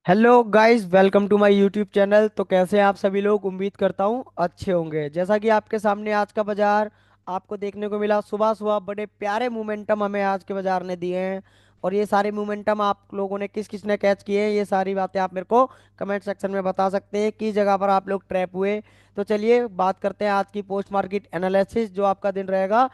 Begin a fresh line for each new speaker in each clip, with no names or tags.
Hello guys, welcome to my YouTube channel. तो कैसे हैं आप सभी लोग? उम्मीद करता हूँ अच्छे होंगे। जैसा कि आपके सामने आज का बाजार आपको देखने को मिला, सुबह सुबह बड़े प्यारे मोमेंटम हमें आज के बाजार ने दिए हैं। और ये सारे मोमेंटम आप लोगों ने किस किस ने कैच किए हैं, ये सारी बातें आप मेरे को कमेंट सेक्शन में बता सकते हैं, किस जगह पर आप लोग ट्रैप हुए। तो चलिए बात करते हैं आज की पोस्ट मार्केट एनालिसिस। जो आपका दिन रहेगा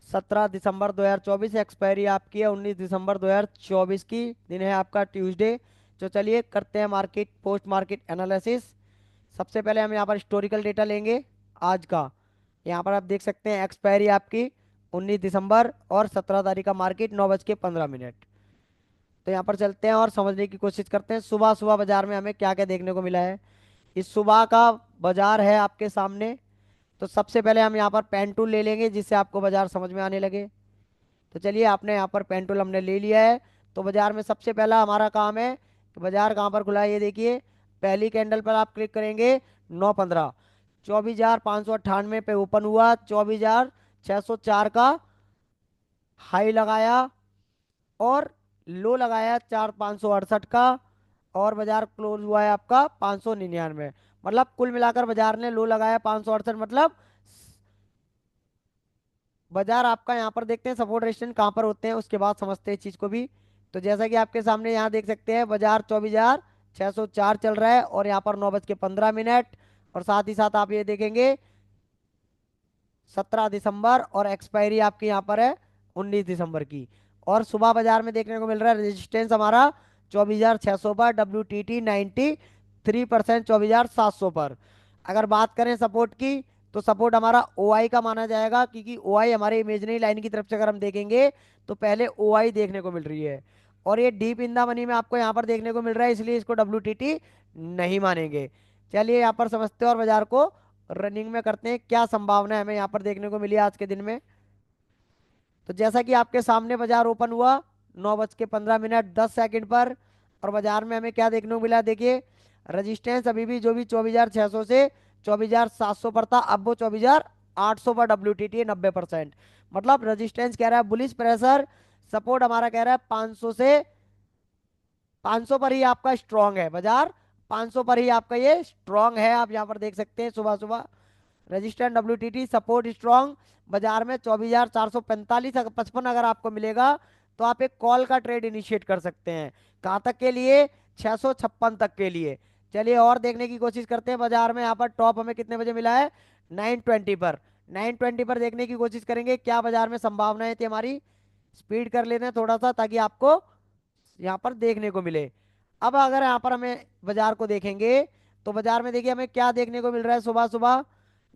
17 दिसंबर 2024, एक्सपायरी आपकी है 19 दिसंबर 2024 की। दिन है आपका ट्यूसडे। तो चलिए करते हैं मार्केट पोस्ट मार्केट एनालिसिस। सबसे पहले हम यहाँ पर हिस्टोरिकल डेटा लेंगे आज का। यहाँ पर आप देख सकते हैं एक्सपायरी आपकी 19 दिसंबर और 17 तारीख का मार्केट 9:15। तो यहाँ पर चलते हैं और समझने की कोशिश करते हैं सुबह सुबह बाजार में हमें क्या क्या देखने को मिला है। इस सुबह का बाजार है आपके सामने। तो सबसे पहले हम यहाँ पर पेन टूल ले लेंगे जिससे आपको बाजार समझ में आने लगे। तो चलिए आपने यहाँ पर पेन टूल हमने ले लिया है। तो बाजार में सबसे पहला हमारा काम है कि बाजार कहाँ पर खुला है, ये देखिए। पहली कैंडल पर आप क्लिक करेंगे 9:15, 24,598 पे ओपन हुआ, 24,604 का हाई लगाया और लो लगाया 4,568 का। और बाजार क्लोज हुआ है आपका 599। मतलब कुल मिलाकर बाजार ने लो लगाया 568। मतलब बाजार आपका यहाँ पर देखते हैं सपोर्ट रेजिस्टेंस कहाँ पर होते हैं, उसके बाद समझते हैं इस चीज को भी। तो जैसा कि आपके सामने यहाँ देख सकते हैं बाजार 24,604 चल रहा है और यहाँ पर 9:15। और साथ ही साथ आप ये देखेंगे 17 दिसंबर और एक्सपायरी आपकी यहाँ पर है 19 दिसंबर की। और सुबह बाजार में देखने को मिल रहा है रेजिस्टेंस हमारा 24,600 पर, WTT 93%, 24,700 पर। अगर बात करें सपोर्ट की, तो सपोर्ट हमारा OI का माना जाएगा, क्योंकि OI हमारे इमेजनरी लाइन की तरफ से अगर हम देखेंगे तो पहले OI देखने को मिल रही है। और ये डीप इन द मनी में आपको यहाँ पर देखने को मिल रहा है, इसलिए इसको WTT नहीं मानेंगे। चलिए यहाँ पर समझते हैं और बाजार को रनिंग में करते हैं, क्या संभावना है हमें यहाँ पर देखने को मिली आज के दिन में। तो जैसा कि आपके सामने बाजार ओपन हुआ 9:15 10 सेकंड पर। और बाजार में हमें क्या देखने को मिला, देखिए। रजिस्टेंस अभी भी जो भी 24,600 से 24,700 पर था, अब वो 24,800 पर WTT है 90%। मतलब रजिस्टेंस कह रहा है बुलिश प्रेशर, सपोर्ट हमारा कह रहा है 500 से 500 पर ही आपका स्ट्रांग है बाजार। 500 पर ही आपका ये स्ट्रांग है, आप यहाँ पर देख सकते हैं सुबह सुबह। रजिस्टेंस WTT सपोर्ट स्ट्रांग बाजार में 24,445 55 अगर आपको मिलेगा तो आप एक कॉल का ट्रेड इनिशिएट कर सकते हैं। कहाँ तक के लिए? 656 तक के लिए। चलिए और देखने की कोशिश करते हैं बाजार में। यहाँ पर टॉप हमें कितने बजे मिला है? 9:20 पर। 9:20 पर देखने की कोशिश करेंगे क्या बाजार में संभावनाएं थी हमारी। स्पीड कर लेते हैं थोड़ा सा ताकि आपको यहाँ पर देखने को मिले। अब अगर यहाँ पर हमें बाजार को देखेंगे तो बाजार में देखिए हमें क्या देखने को मिल रहा है सुबह सुबह।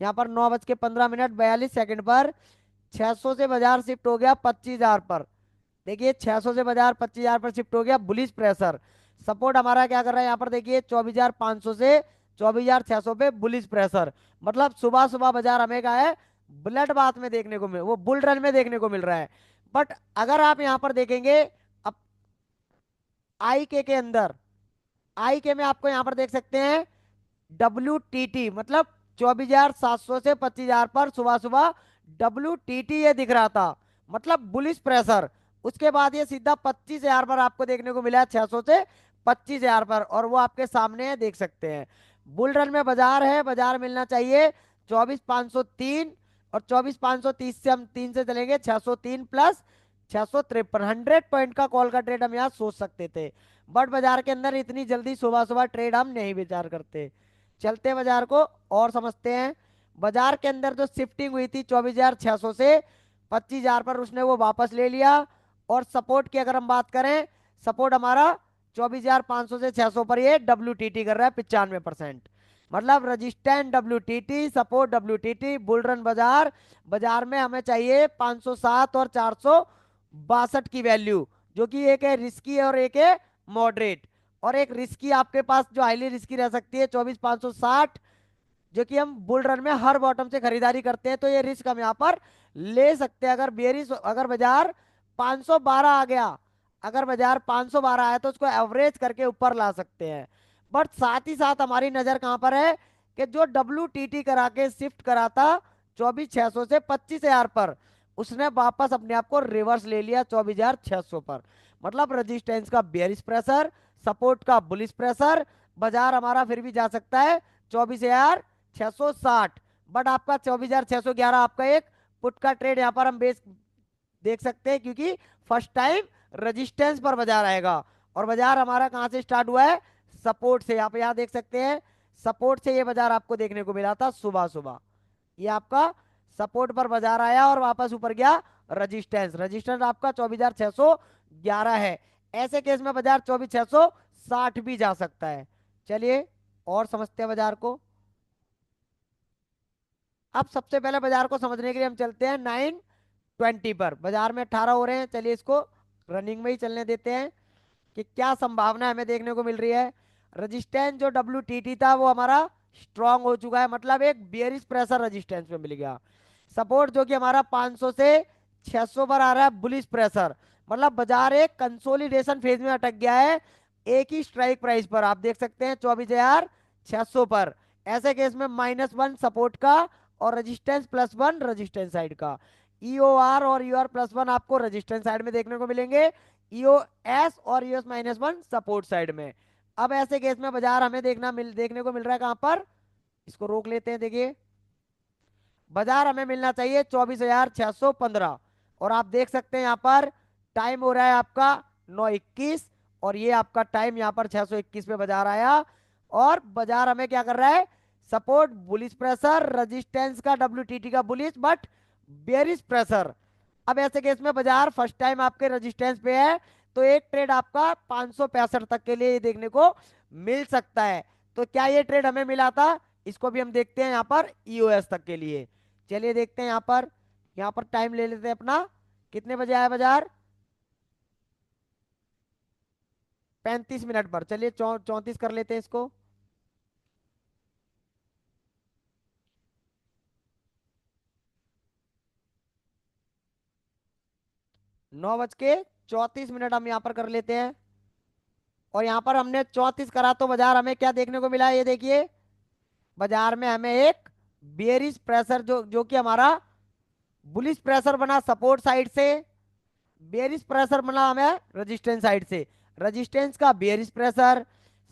यहाँ पर 9:15 42 पर 600 से बाजार शिफ्ट हो गया 25,000 पर। देखिए 600 से बाजार 25,000 पर शिफ्ट हो गया, बुलिश प्रेशर। सपोर्ट हमारा क्या कर रहा है यहाँ पर, देखिए 24,500 से 24,600 पे बुलिश प्रेशर। मतलब सुबह सुबह बाजार हमें क्या है, ब्लड बाथ में देखने को मिल, वो बुल रन में देखने को मिल रहा है। बट अगर आप यहाँ पर देखेंगे अब के अंदर, के में आपको यहाँ पर देख सकते हैं WTT, मतलब 24,700 से 25,000 पर सुबह सुबह WTT ये दिख रहा था, मतलब बुलिश प्रेशर। उसके बाद ये सीधा 25,000 पर आपको देखने को मिला है, 600 से 25,000 पर, और वो आपके सामने है, देख सकते हैं। बुल रन में बाजार है, बाजार मिलना चाहिए 24,503। और 24,530 से हम 3 से चलेंगे 603 प्लस 653, 100 पॉइंट का कॉल का ट्रेड हम यहाँ सोच सकते थे। बट बाजार के अंदर इतनी जल्दी सुबह सुबह ट्रेड हम नहीं विचार करते। चलते हैं बाजार को और समझते हैं। बाजार के अंदर जो शिफ्टिंग हुई थी 24,600 से 25,000 पर, उसने वो वापस ले लिया। और सपोर्ट की अगर हम बात करें, सपोर्ट हमारा 24,500 से 600 पर ये WTT कर रहा है 95%। मतलब resistant WTT, support WTT, bull run बाजार। बाजार में हमें चाहिए 507 और 462 की वैल्यू, जो कि एक है रिस्की और एक है मॉडरेट। और एक रिस्की आपके पास जो हाईली रिस्की रह सकती है 24,560, जो कि हम बुल रन में हर बॉटम से खरीदारी करते हैं, तो ये रिस्क हम यहाँ पर ले सकते हैं। अगर बेरिश, अगर बाजार 512 आ गया, अगर बाजार 512 आया तो उसको एवरेज करके ऊपर ला सकते हैं। बट साथ ही साथ हमारी नजर कहां पर है कि जो WTT करा के शिफ्ट करा था 24,600 से 25,000 पर, उसने वापस अपने आप को रिवर्स ले लिया 24,600 पर। मतलब रेजिस्टेंस का बेयरिश प्रेशर, सपोर्ट का बुलिश प्रेशर, बाजार हमारा फिर भी जा सकता है 24,660। बट आपका 24,611 आपका एक पुट का ट्रेड यहाँ पर हम बेस देख सकते हैं, क्योंकि फर्स्ट टाइम रेजिस्टेंस पर बाजार आएगा। और बाजार हमारा कहां से स्टार्ट हुआ है? सपोर्ट से। आप यहाँ देख सकते हैं सपोर्ट से ये बाजार आपको देखने को मिला था सुबह सुबह। ये आपका सपोर्ट पर बाजार आया और वापस ऊपर गया रेजिस्टेंस। रेजिस्टेंस आपका 24,611 है। ऐसे केस में बाजार 24,660 भी जा सकता है। चलिए और समझते हैं बाजार को। अब सबसे पहले बाजार को समझने के लिए हम चलते हैं 920 पर। बाजार में 18 हो रहे हैं, चलिए इसको रनिंग में ही चलने देते हैं कि क्या संभावना हमें देखने को मिल रही है। रेजिस्टेंस जो WTT था वो हमारा स्ट्रांग हो चुका है, मतलब एक बियरिश प्रेशर रेजिस्टेंस में मिल गया। सपोर्ट जो कि हमारा 500 से 600 पर आ रहा है बुलिश प्रेशर, मतलब बाजार एक कंसोलिडेशन फेज में अटक गया है एक ही स्ट्राइक प्राइस पर। आप देख सकते हैं 24,600 पर। ऐसे केस में -1 सपोर्ट का और रेजिस्टेंस +1 रेजिस्टेंस साइड का। EOR और EOR +1 आपको रेजिस्टेंस साइड में देखने को मिलेंगे, EOS और EOS -1 सपोर्ट साइड में। अब ऐसे केस में बाजार हमें देखने को मिल रहा है कहां पर? इसको रोक लेते हैं। देखिए बाजार हमें मिलना चाहिए 24,615। और आप देख सकते हैं यहाँ पर टाइम हो रहा है आपका 9:21 और ये आपका टाइम यहाँ पर 621 पे बाजार आया। और बाजार हमें क्या कर रहा है? सपोर्ट बुलिश प्रेशर, रेजिस्टेंस का WTT का बुलिश बट बेरिश प्रेशर। अब ऐसे केस में बाजार फर्स्ट टाइम आपके रेजिस्टेंस पे है, तो एक ट्रेड आपका 565 तक के लिए ये देखने को मिल सकता है। तो क्या ये ट्रेड हमें मिला था? इसको भी हम देखते हैं यहाँ पर EOS तक के लिए। चलिए देखते हैं यहाँ पर टाइम ले लेते हैं अपना। कितने बजे आया बाजार? 35 मिनट पर। चलिए 34 कर लेते हैं इसको। 9:34 हम यहाँ पर कर लेते हैं। और यहाँ पर हमने 34 करा तो बाजार हमें क्या देखने को मिला? ये देखिए बाजार में हमें एक बेरिश प्रेशर जो कि हमारा बुलिश प्रेशर बना सपोर्ट साइड से, बेरिश प्रेशर बना हमें रेजिस्टेंस साइड से। रेजिस्टेंस का बेरिश प्रेशर,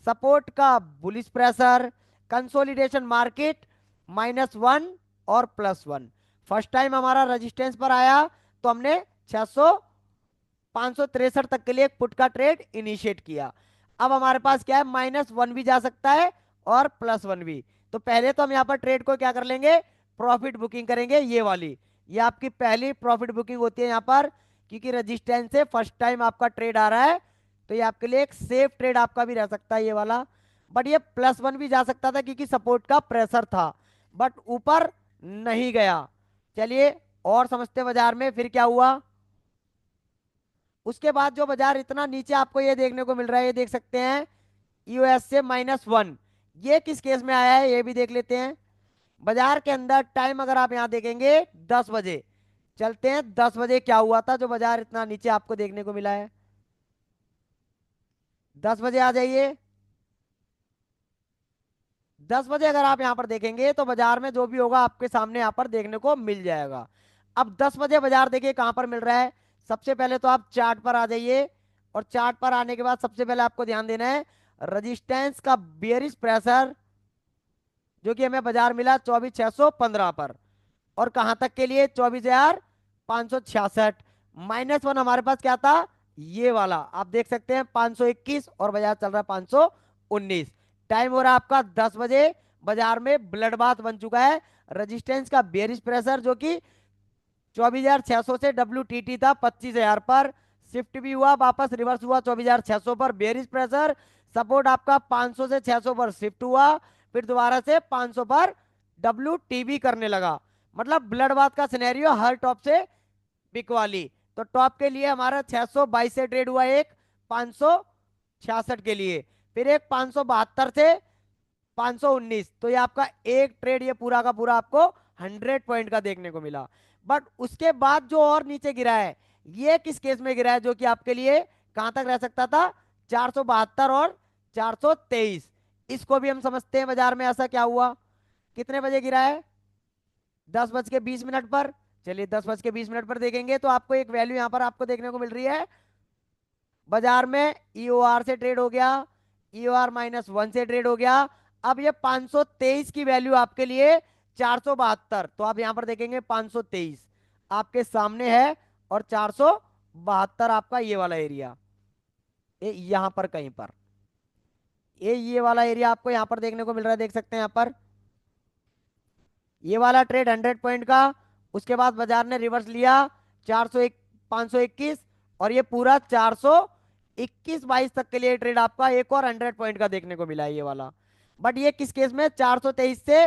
सपोर्ट का बुलिश प्रेशर, कंसोलिडेशन मार्केट -1 और +1। फर्स्ट टाइम हमारा रेजिस्टेंस पर आया तो हमने 563 तक के लिए एक पुट का ट्रेड इनिशिएट किया। अब हमारे पास क्या है? -1 भी जा सकता है और +1 भी। तो पहले तो हम यहाँ पर ट्रेड को क्या कर लेंगे? प्रॉफिट बुकिंग करेंगे, ये वाली। ये आपकी पहली प्रॉफिट बुकिंग होती है यहाँ पर, क्योंकि रेजिस्टेंस से फर्स्ट टाइम आपका ट्रेड आ रहा है, तो ये आपके लिए एक सेफ ट्रेड आपका भी रह सकता है ये वाला। बट ये +1 भी जा सकता था क्योंकि सपोर्ट का प्रेशर था, बट ऊपर नहीं गया। चलिए और समझते बाजार में फिर क्या हुआ। उसके बाद जो बाजार इतना नीचे आपको ये देखने को मिल रहा है, ये देख सकते हैं EOS से -1। ये किस केस में आया है ये भी देख लेते हैं। बाजार के अंदर टाइम अगर आप यहाँ देखेंगे 10 बजे, चलते हैं 10 बजे क्या हुआ था जो बाजार इतना नीचे आपको देखने को मिला है। 10 बजे आ जाइए। 10 बजे अगर आप यहाँ पर देखेंगे तो बाजार में जो भी होगा आपके सामने यहाँ पर देखने को मिल जाएगा। अब 10 बजे बाजार देखिए कहां पर मिल रहा है। सबसे पहले तो आप चार्ट पर आ जाइए, और चार्ट पर आने के बाद सबसे पहले आपको ध्यान देना है रेजिस्टेंस का बेयरिश प्रेशर, जो कि हमें बाजार मिला 24,615 पर। और कहां तक के लिए? 24,566। -1 हमारे पास क्या था? ये वाला आप देख सकते हैं 521, और बाजार चल रहा है 519। टाइम हो रहा है आपका 10 बजे। बाजार में ब्लड बाथ बन चुका है। रेजिस्टेंस का बेरिश प्रेशर जो कि 24,600 से WTT था 25,000 पर, शिफ्ट भी हुआ, वापस रिवर्स हुआ 24,600 पर बेरिश प्रेशर। सपोर्ट आपका 500 से 600 पर शिफ्ट हुआ, फिर दोबारा से 500 पर WTB करने लगा। मतलब ब्लड बाथ का सिनेरियो हर टॉप से बिकवाली। तो टॉप के लिए हमारा 622 से ट्रेड हुआ, एक 566 के लिए, फिर एक 572 से 519। तो ये आपका एक ट्रेड ये पूरा का पूरा आपको 100 पॉइंट का देखने को मिला। बट उसके बाद जो और नीचे गिरा है, ये किस केस में गिरा है जो कि आपके लिए कहां तक रह सकता था? 472 और 423। इसको भी हम समझते हैं बाजार में ऐसा क्या हुआ। कितने बजे गिरा है? 10:20 पर। चलिए 10:20 पर देखेंगे तो आपको एक वैल्यू यहां पर आपको देखने को मिल रही है बाजार में ईओआर से ट्रेड हो गया, ईओआर -1 से ट्रेड हो गया। अब ये 523 की वैल्यू आपके लिए 472, तो आप यहां पर देखेंगे 523 आपके सामने है, और 472 आपका ये वाला एरिया, ये यहां पर कहीं पर, ये वाला एरिया आपको यहां पर देखने को मिल रहा है, देख सकते हैं यहां पर ये वाला ट्रेड 100 पॉइंट का। उसके बाद बाजार ने रिवर्स लिया 401, 521, और ये पूरा 421-22 तक के लिए ट्रेड आपका एक और 100 पॉइंट का देखने को मिला है ये वाला। बट ये किस केस में 423 से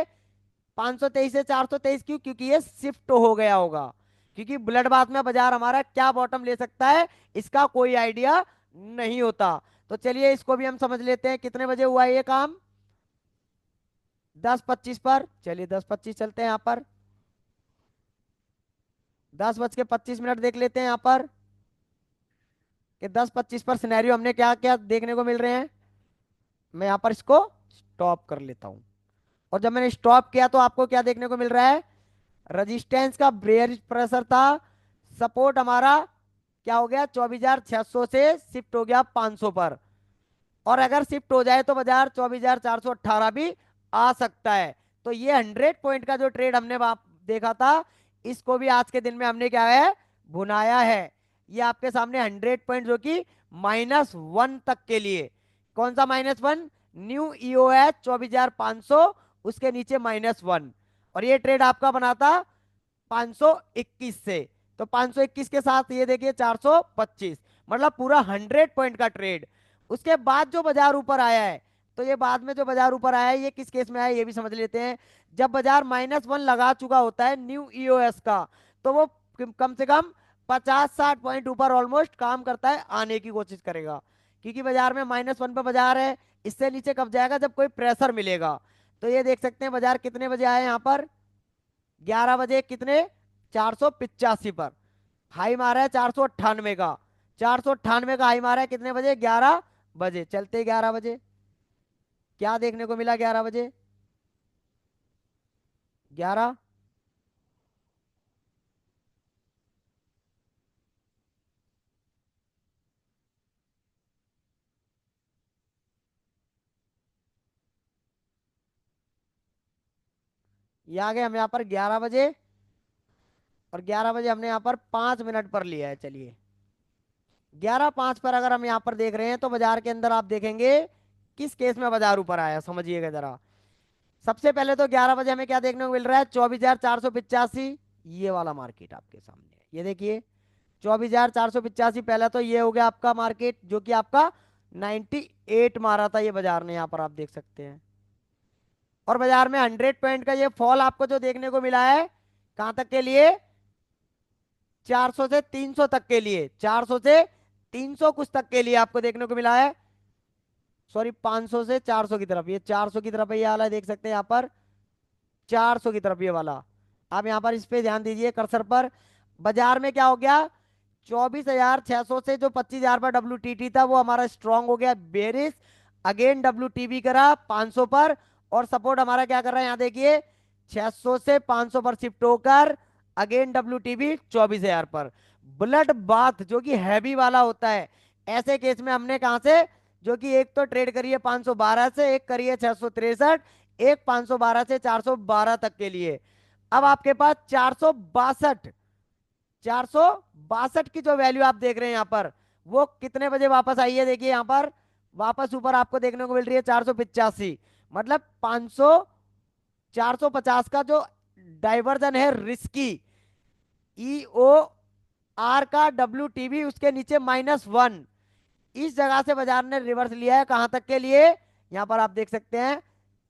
523 से 423 क्यों? क्योंकि ये शिफ्ट हो गया होगा, क्योंकि ब्लड बाथ में बाजार हमारा क्या बॉटम ले सकता है इसका कोई आइडिया नहीं होता। तो चलिए इसको भी हम समझ लेते हैं, कितने बजे हुआ है ये काम? 10:25 पर। चलिए 10:25 चलते हैं यहाँ पर, 10:25 देख लेते हैं यहाँ पर कि 10:25 पर सिनेरियो हमने क्या क्या देखने को मिल रहे हैं। मैं यहाँ पर इसको स्टॉप कर लेता हूँ, और जब मैंने स्टॉप किया तो आपको क्या देखने को मिल रहा है? रेजिस्टेंस का बेयरिश प्रेशर था, सपोर्ट हमारा क्या हो गया 24,600 से शिफ्ट हो गया 500 पर, और अगर शिफ्ट हो जाए तो बाजार 24,418 भी आ सकता है। तो ये 100 पॉइंट का जो ट्रेड हमने देखा था, इसको भी आज के दिन में हमने क्या है, भुनाया है। ये आपके सामने 100 पॉइंट जो कि -1 तक के लिए, कौन सा -1? न्यू ईओएच 24,500, उसके नीचे -1, और ये ट्रेड आपका बना था 521 से। तो 521 के साथ ये देखिए 425, मतलब पूरा 100 पॉइंट का ट्रेड। उसके बाद जो बाजार ऊपर आया है, तो ये बाद में जो बाजार ऊपर आया है ये किस केस में आया है ये भी समझ लेते हैं। जब बाजार -1 लगा चुका होता है न्यू ईओएस का, तो वो कम से कम 50-60 पॉइंट ऊपर ऑलमोस्ट काम करता है, आने की कोशिश करेगा, क्योंकि बाजार में -1 पे बाजार है। इससे नीचे कब जाएगा? जब कोई प्रेशर मिलेगा। तो ये देख सकते हैं बाजार कितने बजे आए यहाँ पर, 11 बजे, कितने? 485 पर हाई मारा है, 498 का, 498 का हाई मारा है कितने बजे? 11 बजे। चलते 11 बजे, क्या देखने को मिला 11 बजे? 11, ये आ गए हम यहाँ पर 11 बजे, और 11 बजे हमने यहाँ पर 5 मिनट पर लिया है। चलिए 11:05 पर अगर हम यहाँ पर देख रहे हैं, तो बाजार के अंदर आप देखेंगे किस केस में बाजार ऊपर आया, समझिएगा जरा। सबसे पहले तो 11 बजे हमें क्या देखने को मिल रहा है? 24,485, ये वाला मार्केट आपके सामने है, ये देखिए 24,485। पहला तो ये हो गया आपका मार्केट, जो कि आपका 98 मारा था ये बाजार ने, यहाँ पर आप देख सकते हैं। और बाजार में 100 पॉइंट का ये फॉल आपको जो देखने को मिला है, कहां तक के लिए? 400 से 300 तक के लिए, 400 से 300 कुछ तक के लिए आपको देखने को मिला है। सॉरी, 500 से 400 की तरफ, ये 400 की तरफ है, ये वाला देख सकते हैं यहाँ पर 400 की तरफ ये वाला। आप यहाँ पर इस पे ध्यान दीजिए कर्सर पर। बाजार में क्या हो गया? 24,600 से जो 25,000 पर WTT था वो हमारा स्ट्रांग हो गया बेरिस, अगेन WTB करा 500 पर, और सपोर्ट हमारा क्या कर रहा है यहाँ देखिए 600 से 500 पर शिफ्ट होकर अगेन WTB 24,000 पर। ब्लड बाथ जो कि हैवी वाला होता है, ऐसे केस में हमने कहा से, जो कि एक तो ट्रेड करी है 512 से, एक करी है 663, एक 512 से 412 तक के लिए। अब आपके पास 462, 462 की जो वैल्यू आप देख रहे हैं यहाँ पर, वो कितने बजे वापस आई है? देखिए यहाँ पर वापस ऊपर आपको देखने को मिल रही है 485, मतलब 500, 450 का जो डाइवर्जन है रिस्की, ईओ आर का WTB उसके नीचे -1, इस जगह से बाजार ने रिवर्स लिया है कहां तक के लिए? यहां पर आप देख सकते हैं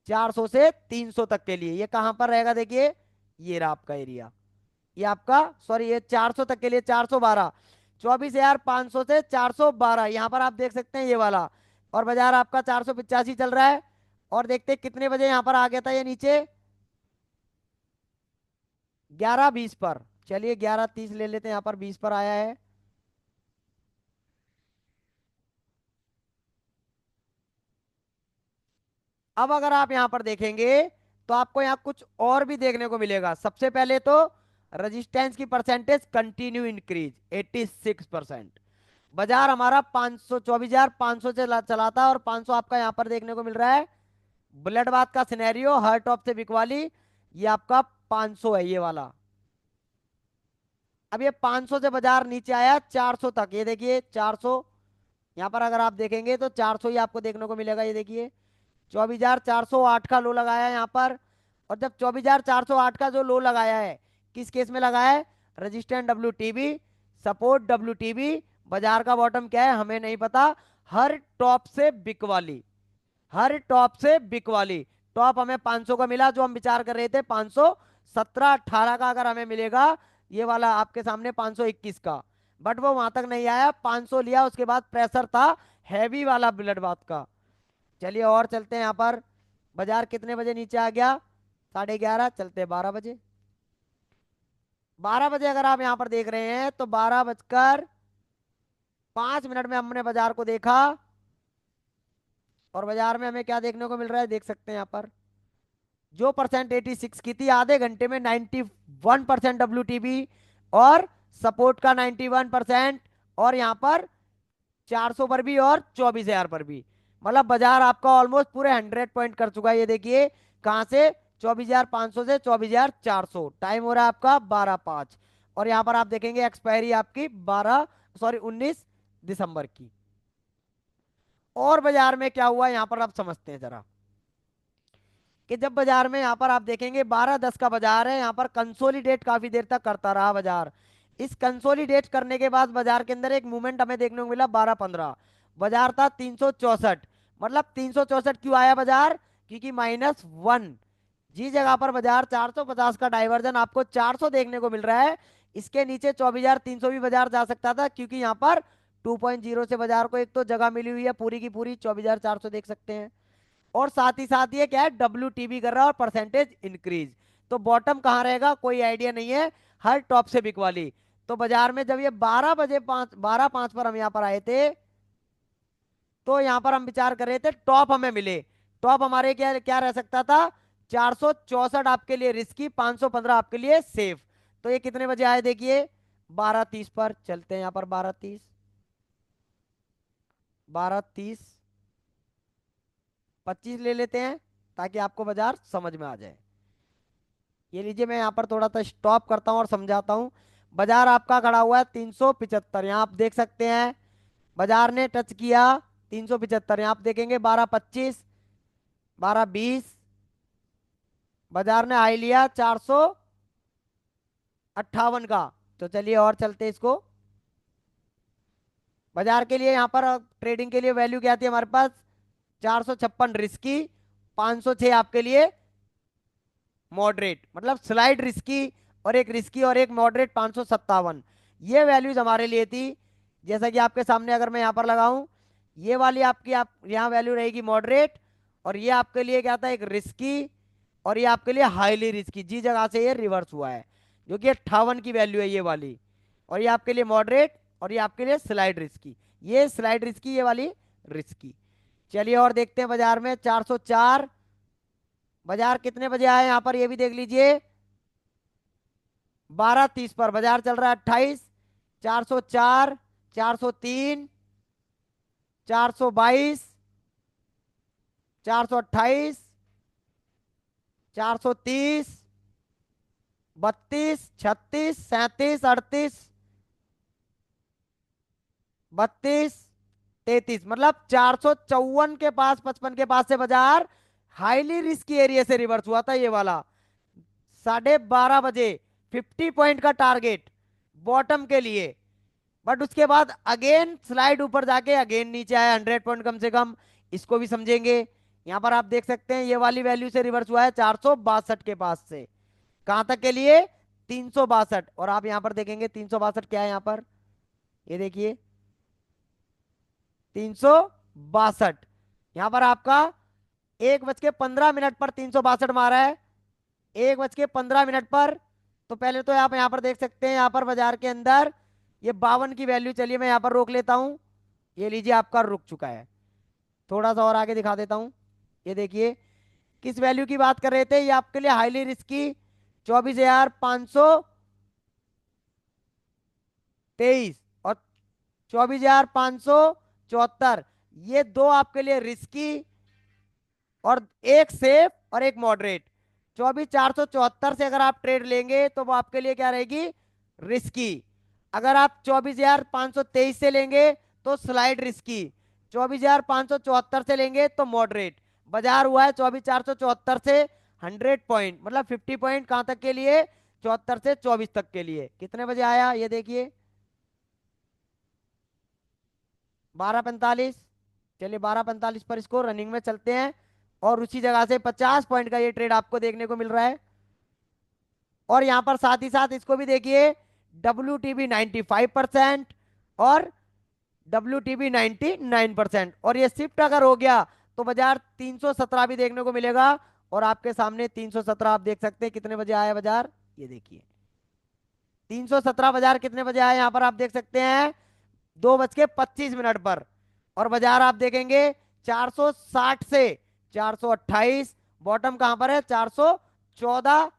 400 से 300 तक के लिए। ये कहां पर रहेगा? देखिए ये रहा आपका एरिया, ये आपका, सॉरी, ये 400 तक के लिए 412, 24,500 से 412, यहां पर आप देख सकते हैं ये वाला। और बाजार आपका 485 चल रहा है। और देखते हैं कितने बजे यहां पर आ गया था ये नीचे, 11:20 पर। चलिए 11:30 ले लेते हैं, यहां पर 20 पर आया है। अब अगर आप यहां पर देखेंगे, तो आपको यहां कुछ और भी देखने को मिलेगा। सबसे पहले तो रेजिस्टेंस की परसेंटेज कंटिन्यू इंक्रीज 86%, बाजार हमारा 500, 24,500 से चलाता है, और 500 आपका यहाँ पर देखने को मिल रहा है। बुलेट बात का सिनेरियो, हर टॉप से बिकवाली, ये आपका 500 है ये वाला। अब ये 500 से बाजार नीचे आया 400 तक, ये देखिए 400। यहाँ पर अगर आप देखेंगे तो 400 ही आपको देखने को मिलेगा, ये देखिए 24,408 का लो लगाया है यहाँ पर। और जब 24,408 का जो लो लगाया है, किस केस में लगाया है? रजिस्टेंस WTB, सपोर्ट WTB, बाजार का बॉटम क्या है हमें नहीं पता, हर टॉप से बिकवाली, हर टॉप से बिकवाली। टॉप हमें 500 का मिला, जो हम विचार कर रहे थे 517-18 का अगर हमें मिलेगा, ये वाला आपके सामने 521 का, बट वो वहां तक नहीं आया, 500 लिया, उसके बाद प्रेशर था हैवी वाला बुलेट बात का। चलिए और चलते हैं यहाँ पर। बाजार कितने बजे नीचे आ गया? 11:30। चलते हैं 12 बजे। 12 बजे अगर आप यहाँ पर देख रहे हैं तो 12:05 में हमने बाजार को देखा, और बाजार में हमें क्या देखने को मिल रहा है देख सकते हैं यहाँ पर। जो परसेंट 86 की थी, आधे घंटे में 91% WTB, और सपोर्ट का 91%, और यहाँ पर 400 पर भी और 24,000 पर भी। मतलब बाजार आपका ऑलमोस्ट पूरे 100 पॉइंट कर चुका है, ये देखिए कहां से, 24,500 से 24,400। टाइम हो रहा है आपका 12:05, और यहाँ पर आप देखेंगे एक्सपायरी आपकी 19 दिसंबर की। और बाजार में क्या हुआ यहाँ पर आप समझते हैं जरा, कि जब बाजार में यहाँ पर आप देखेंगे 12:10 का बाजार है, यहाँ पर कंसोलिडेट काफी देर तक करता रहा बाजार। इस कंसोलिडेट करने के बाद बाजार के अंदर एक मूवमेंट हमें देखने को मिला 12:15, बाजार था 364। मतलब 364 क्यों आया बाजार? क्योंकि -1, जिस जगह पर बाजार 450 का डाइवर्जन आपको 400 देखने को मिल रहा है, इसके नीचे 24,300 भी बाजार जा सकता था, क्योंकि यहाँ पर 2.0 से बाजार को एक तो जगह मिली हुई है पूरी की पूरी, 24,400 देख सकते हैं। और साथ ही साथ ये क्या है, WTB कर रहा है और परसेंटेज इंक्रीज। तो बॉटम कहाँ रहेगा कोई आइडिया नहीं है, हर टॉप से बिकवाली। तो बाजार में जब ये 12:05 पर हम यहाँ पर आए थे, तो यहाँ पर हम विचार कर रहे थे टॉप हमें मिले। टॉप हमारे क्या क्या रह सकता था? 464 आपके लिए रिस्की, 515 आपके लिए सेफ। तो ये कितने बजे आए देखिए, 12:30 पर। चलते हैं यहाँ पर 12:30, 12:30, 25 ले लेते हैं, ताकि आपको बाजार समझ में आ जाए। ये लीजिए मैं यहाँ पर थोड़ा सा स्टॉप करता हूँ और समझाता हूँ। बाजार आपका खड़ा हुआ है 375, यहाँ आप देख सकते हैं बाजार ने टच किया 375। यहाँ आप देखेंगे 12:25, 12:20, बाजार ने हाई लिया 458 का। तो चलिए और चलते हैं इसको। बाजार के लिए यहाँ पर ट्रेडिंग के लिए वैल्यू क्या थी हमारे पास? 456 रिस्की, 506 आपके लिए मॉडरेट, मतलब स्लाइड रिस्की, और एक रिस्की और एक मॉडरेट 557। ये वैल्यूज हमारे लिए थी। जैसा कि आपके सामने अगर मैं यहाँ पर लगाऊं, ये वाली आपकी आप यहाँ वैल्यू रहेगी मॉडरेट, और ये आपके लिए क्या था, एक रिस्की, और ये आपके लिए हाईली रिस्की, जी जगह से ये रिवर्स हुआ है, जो कि 58 की वैल्यू है ये वाली। और ये आपके लिए मॉडरेट, और ये आपके लिए स्लाइड रिस्की, ये स्लाइड रिस्की, ये वाली रिस्की। चलिए और देखते हैं बाजार में 404। बाजार कितने बजे आए यहाँ पर ये भी देख लीजिए, 12:30 पर बाजार चल रहा है 28। 404, 403, 422, 428, 430, 32, 36, 37, 38, 32, 33, मतलब 454 के पास, 55 के पास से बाजार हाईली रिस्की एरिया से रिवर्स हुआ था ये वाला। 12:30 बजे 50 पॉइंट का टारगेट बॉटम के लिए, बट उसके बाद अगेन स्लाइड ऊपर जाके अगेन नीचे आया 100 पॉइंट कम से कम। इसको भी समझेंगे। यहां पर आप देख सकते हैं ये वाली वैल्यू से रिवर्स हुआ है 462 के पास से, कहां तक के लिए? 362। और आप यहां पर देखेंगे 362 क्या है यहाँ पर, ये देखिए 362। यहां पर आपका 1:15 पर 362 मारा है, 1:15 पर। तो पहले तो आप यहाँ पर देख सकते हैं, यहाँ पर बाजार के अंदर ये 52 की वैल्यू, चलिए मैं यहाँ पर रोक लेता हूँ। ये लीजिए आपका रुक चुका है। थोड़ा सा और आगे दिखा देता हूँ। ये देखिए किस वैल्यू की बात कर रहे थे, ये आपके लिए हाईली रिस्की 24,523, और 24,574, ये दो आपके लिए रिस्की और एक सेफ और एक मॉडरेट। 24,474 से अगर आप ट्रेड लेंगे तो वो आपके लिए क्या रहेगी, रिस्की। अगर आप 24,523 से लेंगे तो स्लाइड रिस्की। 24,574 से लेंगे तो मॉडरेट। बाजार हुआ है 24,474 से 100 पॉइंट, मतलब 50 पॉइंट कहां तक के लिए, 74 से 24 तक के लिए। कितने बजे आया ये देखिए, 12:45। चलिए 12:45 पर इसको रनिंग में चलते हैं, और उसी जगह से 50 पॉइंट का ये ट्रेड आपको देखने को मिल रहा है। और यहां पर साथ ही साथ इसको भी देखिए, WTB 95% और WTB 99%। और ये शिफ्ट अगर हो गया तो बाजार 317 भी देखने को मिलेगा। और आपके सामने 317 आप देख सकते हैं कितने बजे आया बाजार, ये देखिए 317 बाजार कितने बजे आया, यहां पर आप देख सकते हैं 2:25 पर। और बाजार आप देखेंगे 460 से 428, बॉटम कहां पर है 414,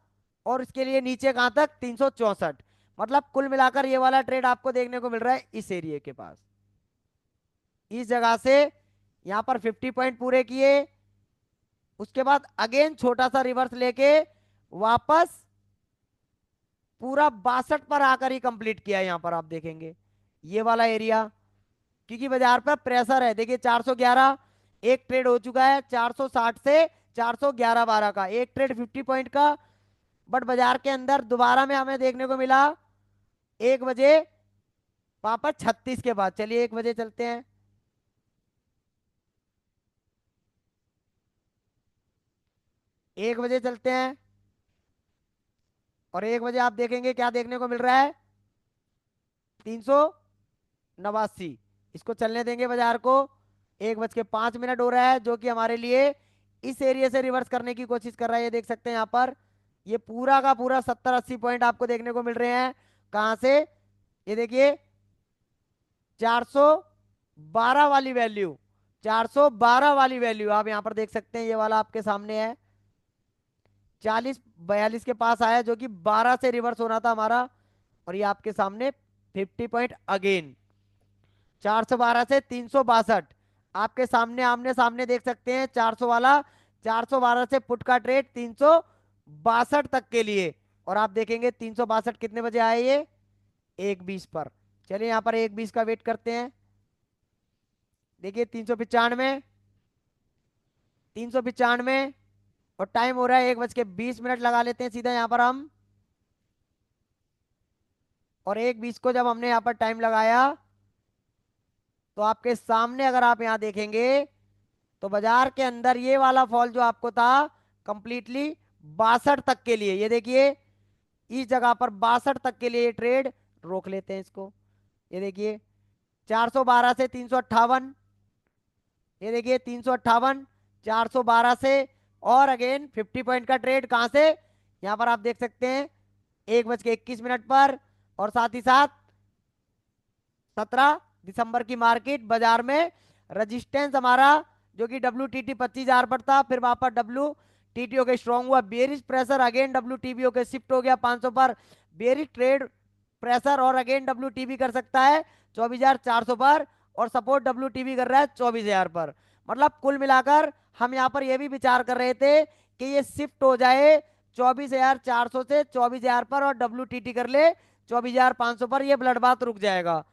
और इसके लिए नीचे कहां तक 364। मतलब कुल मिलाकर ये वाला ट्रेड आपको देखने को मिल रहा है इस एरिया के पास, इस जगह से। यहां पर 50 पॉइंट पूरे किए, उसके बाद अगेन छोटा सा रिवर्स लेके वापस पूरा 62 पर आकर ही कंप्लीट किया। यहां पर आप देखेंगे ये वाला एरिया, क्योंकि बाजार पर प्रेशर है। देखिए 411 एक ट्रेड हो चुका है, 460 से 411.12 का एक ट्रेड 50 पॉइंट का। बट बाजार के अंदर दोबारा में हमें देखने को मिला 1 बजे वापस 36 के बाद। चलिए 1 बजे चलते हैं, 1 बजे चलते हैं। और 1 बजे आप देखेंगे क्या देखने को मिल रहा है, 389। इसको चलने देंगे बाजार को। 1:05 हो रहा है, जो कि हमारे लिए इस एरिया से रिवर्स करने की कोशिश कर रहा है। ये देख सकते हैं यहाँ पर ये पूरा का पूरा 70-80 पॉइंट आपको देखने को मिल रहे हैं। कहां से, ये देखिए 412 वाली वैल्यू, 412 वाली वैल्यू आप यहां पर देख सकते हैं, ये वाला आपके सामने है। 40-42 के पास आया, जो कि 12 से रिवर्स होना था हमारा। और ये आपके सामने 50 पॉइंट अगेन, 412 से 362 आपके सामने आमने सामने देख सकते हैं। 400 वाला, 412 से पुट का ट्रेड 362 तक के लिए। और आप देखेंगे 362 कितने बजे आए, ये 1:20 पर। चलिए यहाँ पर 1:20 का वेट करते हैं। देखिए 395, 395, और टाइम हो रहा है 1:20 लगा लेते हैं सीधा यहाँ पर हम। और 1:20 को जब हमने यहाँ पर टाइम लगाया तो आपके सामने अगर आप यहाँ देखेंगे तो बाजार के अंदर ये वाला फॉल जो आपको था कंप्लीटली 62 तक के लिए, ये देखिए इस जगह पर 62 तक के लिए ये ट्रेड रोक लेते हैं इसको। ये देखिए 412 से 358, ये देखिए 358, 412 से, और अगेन 50 पॉइंट का ट्रेड कहां से, यहां पर आप देख सकते हैं 1:21 पर। और साथ ही साथ 17 दिसंबर की मार्केट बाजार में रजिस्टेंस हमारा जो कि WTT 25,000 पर था, फिर वहां पर WTT के स्ट्रॉन्ग हुआ, बेरिश प्रेशर अगेन WTB के शिफ्ट हो गया 500 पर, बेरिश ट्रेड प्रेशर, और अगेन WTB कर सकता है 24,400 पर, और सपोर्ट WTB कर रहा है 24,000 पर। मतलब कुल मिलाकर हम यहाँ पर यह भी विचार कर रहे थे कि ये शिफ्ट हो जाए 24,400 से 24,000 पर, और WTT कर ले 24,500 पर, ये ब्लड बात रुक जाएगा।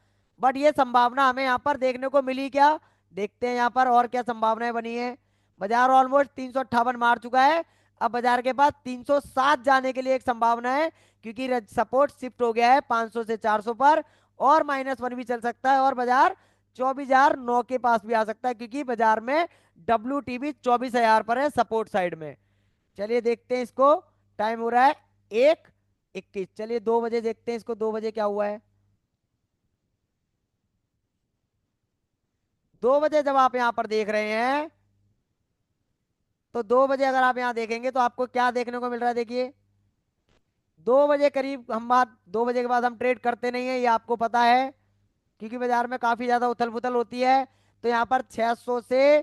बट ये संभावना हमें यहाँ पर देखने को मिली क्या, देखते हैं यहाँ पर और क्या संभावनाएं बनी है। बाजार ऑलमोस्ट 358 मार चुका है, अब बाजार के पास 307 जाने के लिए एक संभावना है, क्योंकि सपोर्ट शिफ्ट हो गया है 500 से 400 पर, और -1 भी चल सकता है, और बाजार 24,009 के पास भी आ सकता है, क्योंकि बाजार में WTB 24,000 पर है सपोर्ट साइड में। चलिए देखते हैं इसको, टाइम हो रहा है 1:21। चलिए 2 बजे देखते हैं इसको, 2 बजे क्या हुआ है। 2 बजे जब आप यहाँ पर देख रहे हैं तो 2 बजे अगर आप यहाँ देखेंगे तो आपको क्या देखने को मिल रहा है, देखिए 2 बजे करीब हम बात, 2 बजे के बाद हम ट्रेड करते नहीं है, ये आपको पता है, क्योंकि बाजार में काफी ज्यादा उथल पुथल होती है। तो यहाँ पर 600 से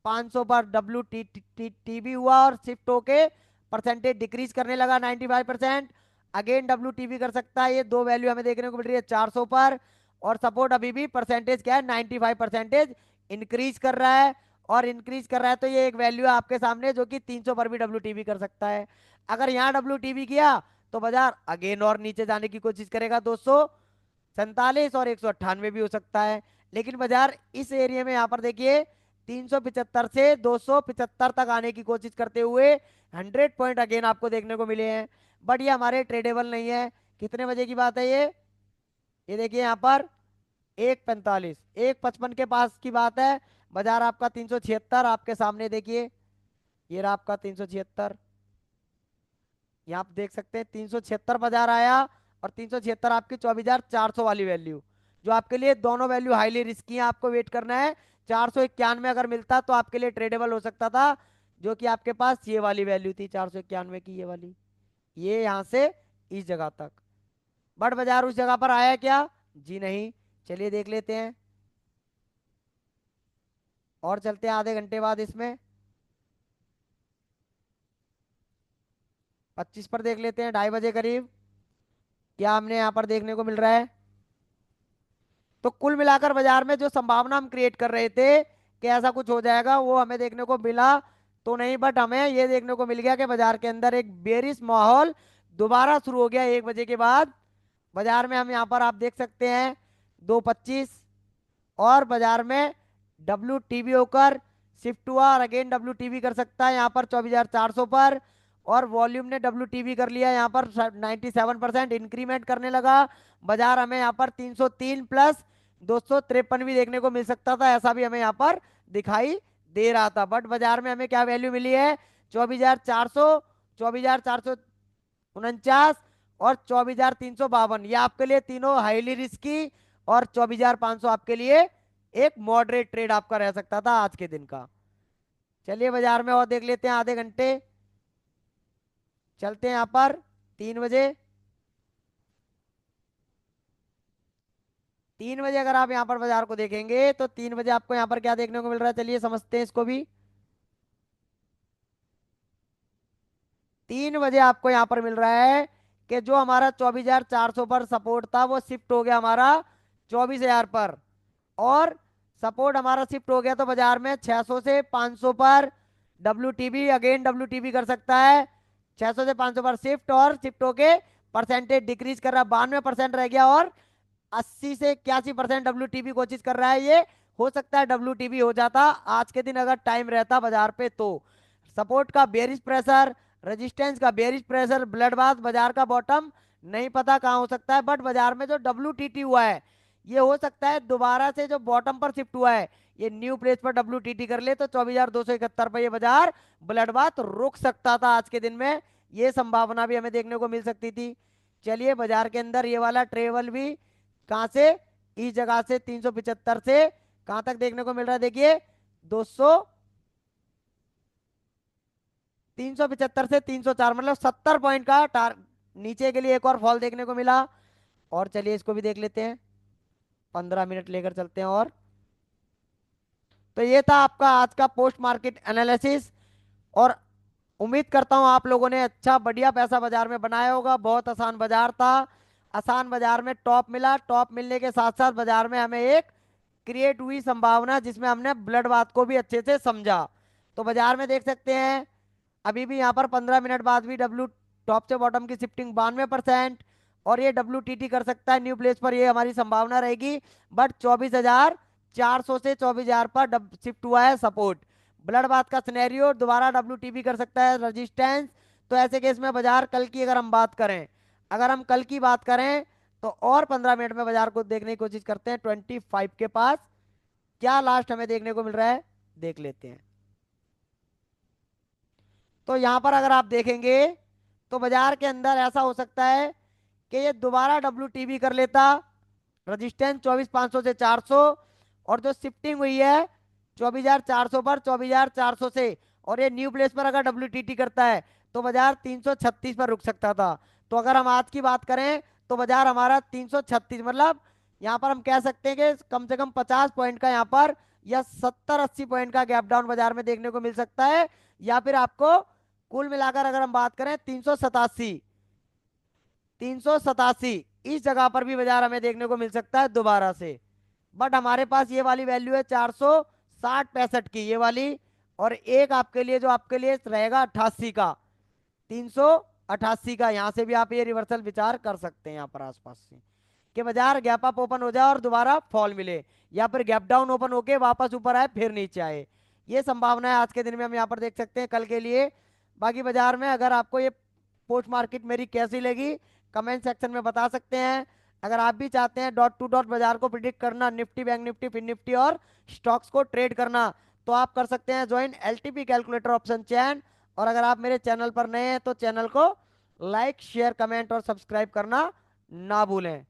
500 पर WTB हुआ, और शिफ्ट होके परसेंटेज डिक्रीज करने लगा 95%। अगेन WTB कर सकता है, ये दो वैल्यू हमें देखने को मिल रही है 400 पर, और सपोर्ट अभी भी परसेंटेज क्या है, 95% इंक्रीज कर रहा है। और इंक्रीज कर रहा है तो ये एक वैल्यू है आपके सामने जो कि 300 पर भी डब्ल्यू कर सकता है। अगर यहाँ डब्ल्यू किया तो बाजार अगेन और नीचे जाने की कोशिश करेगा, 247 और 198 भी हो सकता है। लेकिन बाजार इस एरिया में यहाँ पर देखिए 375 से 275 तक आने की कोशिश करते हुए 100 पॉइंट अगेन आपको देखने को मिले हैं। बट ये हमारे ट्रेडेबल नहीं है। कितने बजे की बात है ये देखिए यहाँ पर 1:45 1:55 के पास की बात है। बाजार आपका 376 आपके सामने देखिए, ये रहा आपका 376। यहाँ आप देख सकते हैं 376 बाजार आया, और 376 आपकी 24,400 वाली वैल्यू, जो आपके लिए दोनों वैल्यू हाईली रिस्की है, आपको वेट करना है। 491 अगर मिलता तो आपके लिए ट्रेडेबल हो सकता था, जो कि आपके पास ये वाली वैल्यू थी 491 की, ये वाली, ये यहाँ से इस जगह तक। बट बाजार उस जगह पर आया क्या, जी नहीं। चलिए देख लेते हैं, और चलते हैं आधे घंटे बाद इसमें 25 पर देख लेते हैं, 2:30 बजे करीब क्या हमने यहाँ पर देखने को मिल रहा है। तो कुल मिलाकर बाजार में जो संभावना हम क्रिएट कर रहे थे कि ऐसा कुछ हो जाएगा, वो हमें देखने को मिला तो नहीं, बट हमें ये देखने को मिल गया कि बाजार के अंदर एक बेरिश माहौल दोबारा शुरू हो गया 1 बजे के बाद। बाजार में हम यहाँ पर आप देख सकते हैं 2:25, और बाजार में डब्ल्यू होकर शिफ्ट हुआ, और अगेन डब्ल्यू कर सकता है यहाँ पर 24,400 पर। और वॉल्यूम ने डब्ल्यू कर लिया यहाँ पर 97% इंक्रीमेंट करने लगा। बाजार हमें यहाँ पर 303 प्लस 253 भी देखने को मिल सकता था, ऐसा भी हमें यहाँ पर दिखाई दे रहा था। बट बाजार में हमें क्या वैल्यू मिली है, 24,400, 24,449 और 24,352। ये आपके लिए तीनों हाईली रिस्की, और 24,500 आपके लिए एक मॉडरेट ट्रेड आपका रह सकता था आज के दिन का। चलिए बाजार में और देख लेते हैं आधे घंटे, चलते हैं यहाँ पर 3 बजे। 3 बजे अगर आप यहाँ पर बाजार को देखेंगे तो 3 बजे आपको यहाँ पर क्या देखने को मिल रहा है, चलिए समझते हैं इसको भी। 3 बजे आपको यहाँ पर मिल रहा है कि जो हमारा 24,400 पर सपोर्ट था वो शिफ्ट हो गया हमारा 24,000 पर, और सपोर्ट हमारा शिफ्ट हो गया तो बाजार में 600 से 500 पर डब्ल्यू अगेन डब्ल्यू कर सकता है। 600 से 500 पर शिफ्ट, और शिफ्ट होके परसेंटेज डिक्रीज कर रहा है, 92% रह गया, और 80 से 81% डब्ल्यू कोशिश कर रहा है। ये हो सकता है डब्ल्यू हो जाता आज के दिन अगर टाइम रहता बाजार पे तो। सपोर्ट का बेरिश प्रेशर, रेजिस्टेंस का बेरिश प्रेशर, ब्लड बाथ, बाजार का बॉटम नहीं पता कहाँ हो सकता है, बट बाजार में जो डब्ल्यू हुआ है ये हो सकता है दोबारा से जो बॉटम पर शिफ्ट हुआ है ये न्यू प्लेस पर डब्ल्यू कर ले तो 24,271 पर ये बाजार ब्लड बाथ रुक सकता था आज के दिन में। ये संभावना भी हमें देखने को मिल सकती थी। चलिए बाजार के अंदर ये वाला ट्रेवल भी कहां से, इस जगह से 375 से कहां तक देखने को मिल रहा है, देखिए 200, 375 से 304, मतलब 70 पॉइंट का नीचे के लिए एक और फॉल देखने को मिला। और चलिए इसको भी देख लेते हैं, 15 मिनट लेकर चलते हैं। और तो ये था आपका आज का पोस्ट मार्केट एनालिसिस, और उम्मीद करता हूं आप लोगों ने अच्छा बढ़िया पैसा बाजार में बनाया होगा। बहुत आसान बाजार था, आसान बाजार में टॉप मिला, टॉप मिलने के साथ साथ बाजार में हमें एक क्रिएट हुई संभावना जिसमें हमने ब्लड बाथ को भी अच्छे से समझा। तो बाजार में देख सकते हैं अभी भी यहाँ पर 15 मिनट बाद भी डब्ल्यू टॉप से बॉटम की शिफ्टिंग 92%, और ये डब्ल्यू कर सकता है न्यू प्लेस पर, ये हमारी संभावना रहेगी। बट 24,400 से 24,000 पर शिफ्ट हुआ है सपोर्ट। ब्लड बाथ का सिनेरियो दोबारा डब्ल्यू कर सकता है रजिस्टेंस। तो ऐसे केस में बाजार कल की अगर हम बात करें, अगर हम कल की बात करें तो और 15 मिनट में बाजार को देखने की कोशिश करते हैं 25 के पास क्या लास्ट हमें देखने को मिल रहा है, देख लेते हैं। तो यहां पर अगर आप देखेंगे तो बाजार के अंदर ऐसा हो सकता है कि ये दोबारा डब्ल्यू कर लेता, रजिस्टेंस 24,500 से 400, और जो शिफ्टिंग हुई है 24,400 पर 24,400 से, और ये न्यू प्लेस पर अगर डब्ल्यू करता है तो बाजार 336 पर रुक सकता था। तो अगर हम आज की बात करें तो बाजार हमारा 336, मतलब यहाँ पर हम कह सकते हैं कि कम से कम 50 पॉइंट का यहाँ पर या 70-80 पॉइंट का गैप डाउन बाजार में देखने को मिल सकता है। या फिर आपको कुल मिलाकर अगर हम बात करें 387 इस जगह पर भी बाजार हमें देखने को मिल सकता है दोबारा से। बट हमारे पास ये वाली वैल्यू है 460-65 की, ये वाली। और एक आपके लिए जो आपके लिए रहेगा 88 का, 388 का, यहाँ से भी आप ये रिवर्सल विचार कर सकते हैं यहाँ पर आसपास से, कि बाजार गैप अप ओपन हो जाए और दोबारा फॉल मिले, या फिर गैप डाउन ओपन होके वापस ऊपर आए फिर नीचे आए। ये संभावना है आज के दिन में हम यहाँ पर देख सकते हैं कल के लिए। बाकी बाजार में अगर आपको ये पोस्ट मार्केट मेरी कैसी लगी कमेंट सेक्शन में बता सकते हैं। अगर आप भी चाहते हैं डॉट टू डॉट बाजार को प्रिडिक्ट करना, Nifty bank Nifty fin Nifty और स्टॉक्स को ट्रेड करना, तो आप कर सकते हैं join LTP calculator option chain. और अगर आप मेरे चैनल पर नए हैं तो चैनल को लाइक शेयर कमेंट और सब्सक्राइब करना ना भूलें।